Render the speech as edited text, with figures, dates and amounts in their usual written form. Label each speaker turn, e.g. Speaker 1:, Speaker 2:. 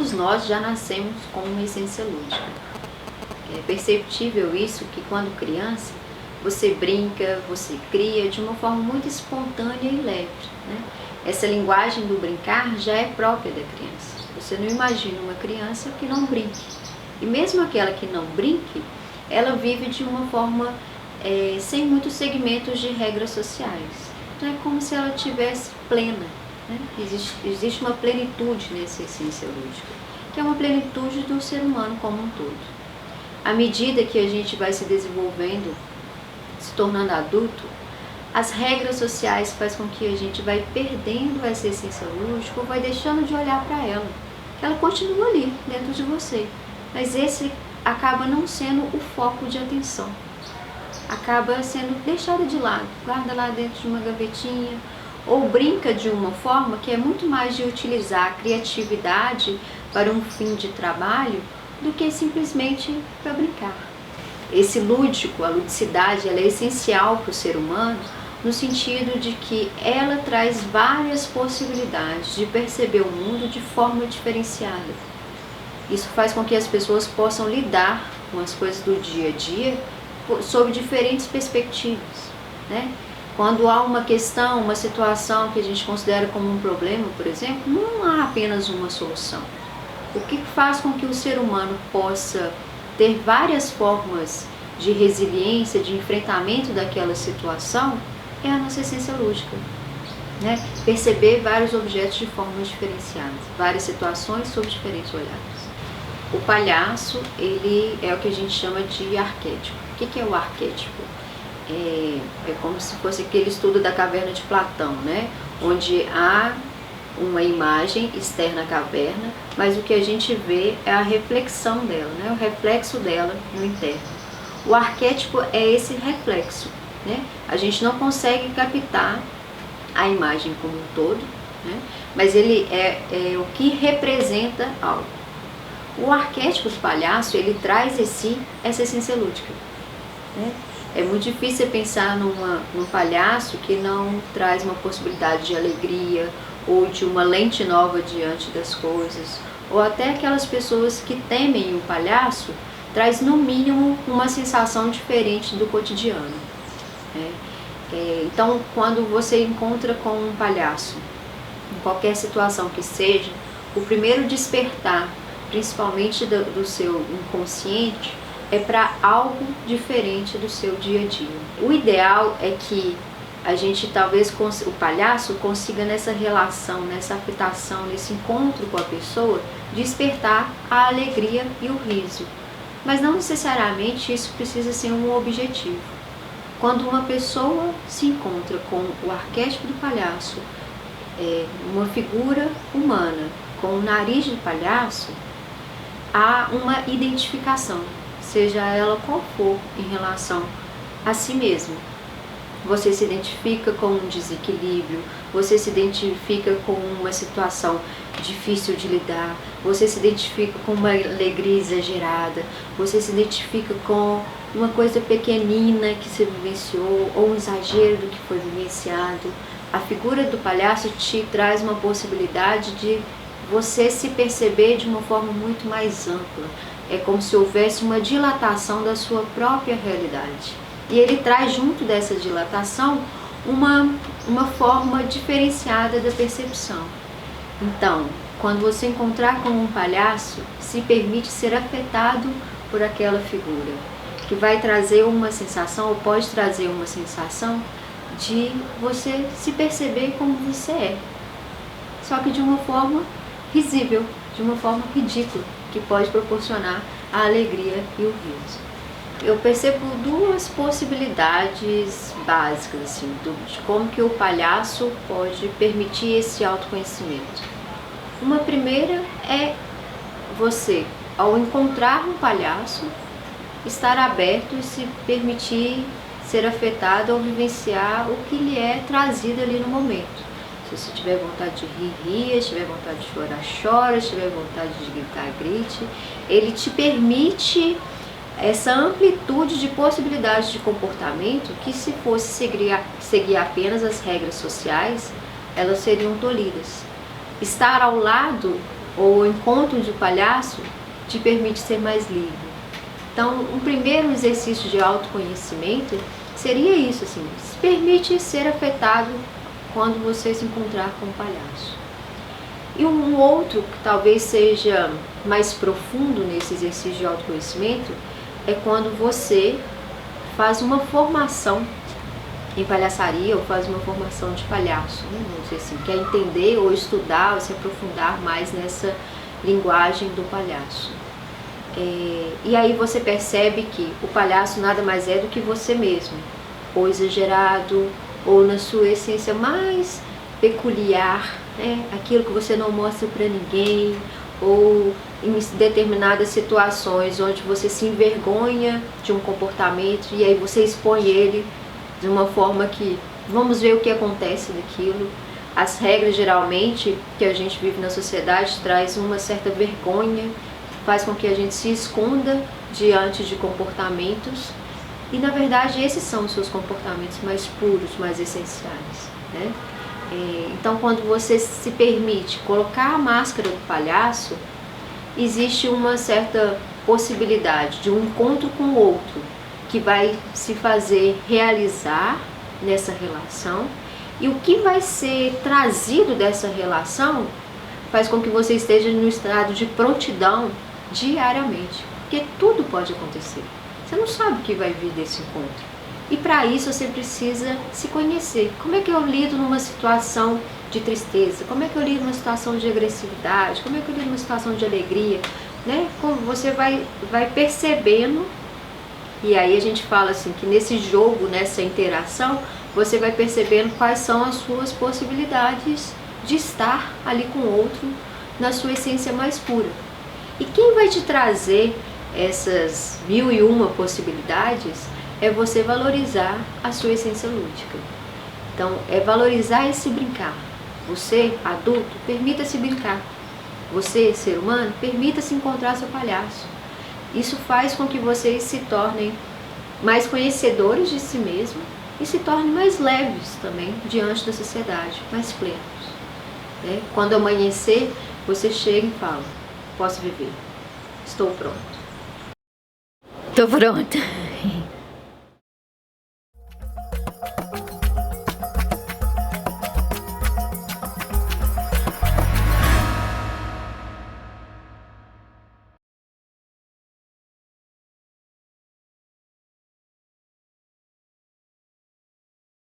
Speaker 1: todos nós já nascemos com uma essência lúdica. É perceptível isso que quando criança, você brinca, você cria de uma forma muito espontânea e leve, né? Essa linguagem do brincar já é própria da criança. Você não imagina uma criança que não brinque. E mesmo aquela que não brinque, ela vive de uma forma sem muitos segmentos de regras sociais. Então é como se ela tivesse plena, né? Existe uma plenitude nessa essência lúdica, que é uma plenitude do ser humano como um todo. À medida que a gente vai se desenvolvendo, se tornando adulto, as regras sociais fazem com que a gente vai perdendo essa essência lúdica ou vai deixando de olhar para ela. Ela continua ali, dentro de você, mas esse acaba não sendo o foco de atenção. Acaba sendo deixada de lado, guarda lá dentro de uma gavetinha, ou brinca de uma forma que é muito mais de utilizar a criatividade para um fim de trabalho do que simplesmente para brincar. Esse lúdico, a ludicidade, ela é essencial para o ser humano no sentido de que ela traz várias possibilidades de perceber o mundo de forma diferenciada. Isso faz com que as pessoas possam lidar com as coisas do dia a dia sob diferentes perspectivas, né? Quando há uma questão, uma situação que a gente considera como um problema, por exemplo, não há apenas uma solução. O que faz com que o ser humano possa ter várias formas de resiliência, de enfrentamento daquela situação, é a nossa essência lúdica, né? Perceber vários objetos de formas diferenciadas, várias situações sob diferentes olhares. O palhaço, ele é o que a gente chama de arquétipo. O que é o arquétipo? É como se fosse aquele estudo da caverna de Platão, né? Onde há uma imagem externa à caverna, mas o que a gente vê é a reflexão dela, né? O reflexo dela no interno. O arquétipo é esse reflexo, né? A gente não consegue captar a imagem como um todo, né? Mas ele é o que representa algo. O arquétipo do palhaço, ele traz em si essa essência lúdica, né? É muito difícil pensar num palhaço que não traz uma possibilidade de alegria ou de uma lente nova diante das coisas, ou até aquelas pessoas que temem o palhaço, traz no mínimo uma sensação diferente do cotidiano, né? Então, quando você encontra com um palhaço, em qualquer situação que seja, o primeiro despertar, principalmente do seu inconsciente, é para algo diferente do seu dia a dia. O ideal é que a gente, talvez, o palhaço consiga nessa relação, nessa afetação, nesse encontro com a pessoa, despertar a alegria e o riso. Mas não necessariamente isso precisa ser um objetivo. Quando uma pessoa se encontra com o arquétipo do palhaço, uma figura humana com o nariz de palhaço, há uma identificação, seja ela qual for, em relação a si mesmo. Você se identifica com um desequilíbrio, você se identifica com uma situação difícil de lidar, você se identifica com uma alegria exagerada, você se identifica com uma coisa pequenina que você vivenciou, ou um exagero do que foi vivenciado. A figura do palhaço te traz uma possibilidade de você se perceber de uma forma muito mais ampla. É como se houvesse uma dilatação da sua própria realidade. E ele traz junto dessa dilatação uma forma diferenciada da percepção. Então, quando você encontrar com um palhaço, se permite ser afetado por aquela figura, que vai trazer uma sensação, ou pode trazer uma sensação, de você se perceber como você é. Só que de uma forma risível, de uma forma ridícula, que pode proporcionar a alegria e o riso. Eu percebo duas possibilidades básicas assim, de como que o palhaço pode permitir esse autoconhecimento. Uma primeira é você, ao encontrar um palhaço, estar aberto e se permitir ser afetado ou vivenciar o que lhe é trazido ali no momento. Se você tiver vontade de rir, ria, se tiver vontade de chorar, chora, se tiver vontade de gritar, grite. Ele te permite essa amplitude de possibilidades de comportamento que, se fosse seguir apenas as regras sociais, elas seriam tolhidas. Estar ao lado ou o encontro de palhaço te permite ser mais livre. Então, um primeiro exercício de autoconhecimento seria isso, assim, se permite ser afetado quando você se encontrar com o palhaço. E um outro que talvez seja mais profundo nesse exercício de autoconhecimento é quando você faz uma formação em palhaçaria ou faz uma formação de palhaço, né? Não sei se quer entender ou estudar ou se aprofundar mais nessa linguagem do palhaço. E aí você percebe que o palhaço nada mais é do que você mesmo, ou exagerado, ou na sua essência mais peculiar, né? Aquilo que você não mostra para ninguém, ou em determinadas situações onde você se envergonha de um comportamento e aí você expõe ele de uma forma que vamos ver o que acontece daquilo. As regras geralmente que a gente vive na sociedade traz uma certa vergonha, faz com que a gente se esconda diante de comportamentos e na verdade esses são os seus comportamentos mais puros, mais essenciais, né? Então quando você se permite colocar a máscara do palhaço, existe uma certa possibilidade de um encontro com o outro que vai se fazer realizar nessa relação, e o que vai ser trazido dessa relação faz com que você esteja no estado de prontidão diariamente, porque tudo pode acontecer, você não sabe o que vai vir desse encontro, e para isso você precisa se conhecer. Como é que eu lido numa situação de tristeza? Como é que eu lido numa situação de agressividade? Como é que eu lido numa situação de alegria? Né? Como você vai percebendo. E aí a gente fala assim, que nesse jogo, nessa interação, você vai percebendo quais são as suas possibilidades de estar ali com o outro na sua essência mais pura. E quem vai te trazer essas 1001 possibilidades é você valorizar a sua essência lúdica. Então, é valorizar esse brincar. Você, adulto, permita-se brincar. Você, ser humano, permita-se encontrar seu palhaço. Isso faz com que vocês se tornem mais conhecedores de si mesmo e se tornem mais leves também diante da sociedade, mais plenos, né? Quando amanhecer, você chega e fala: posso viver, estou pronto. Estou pronta.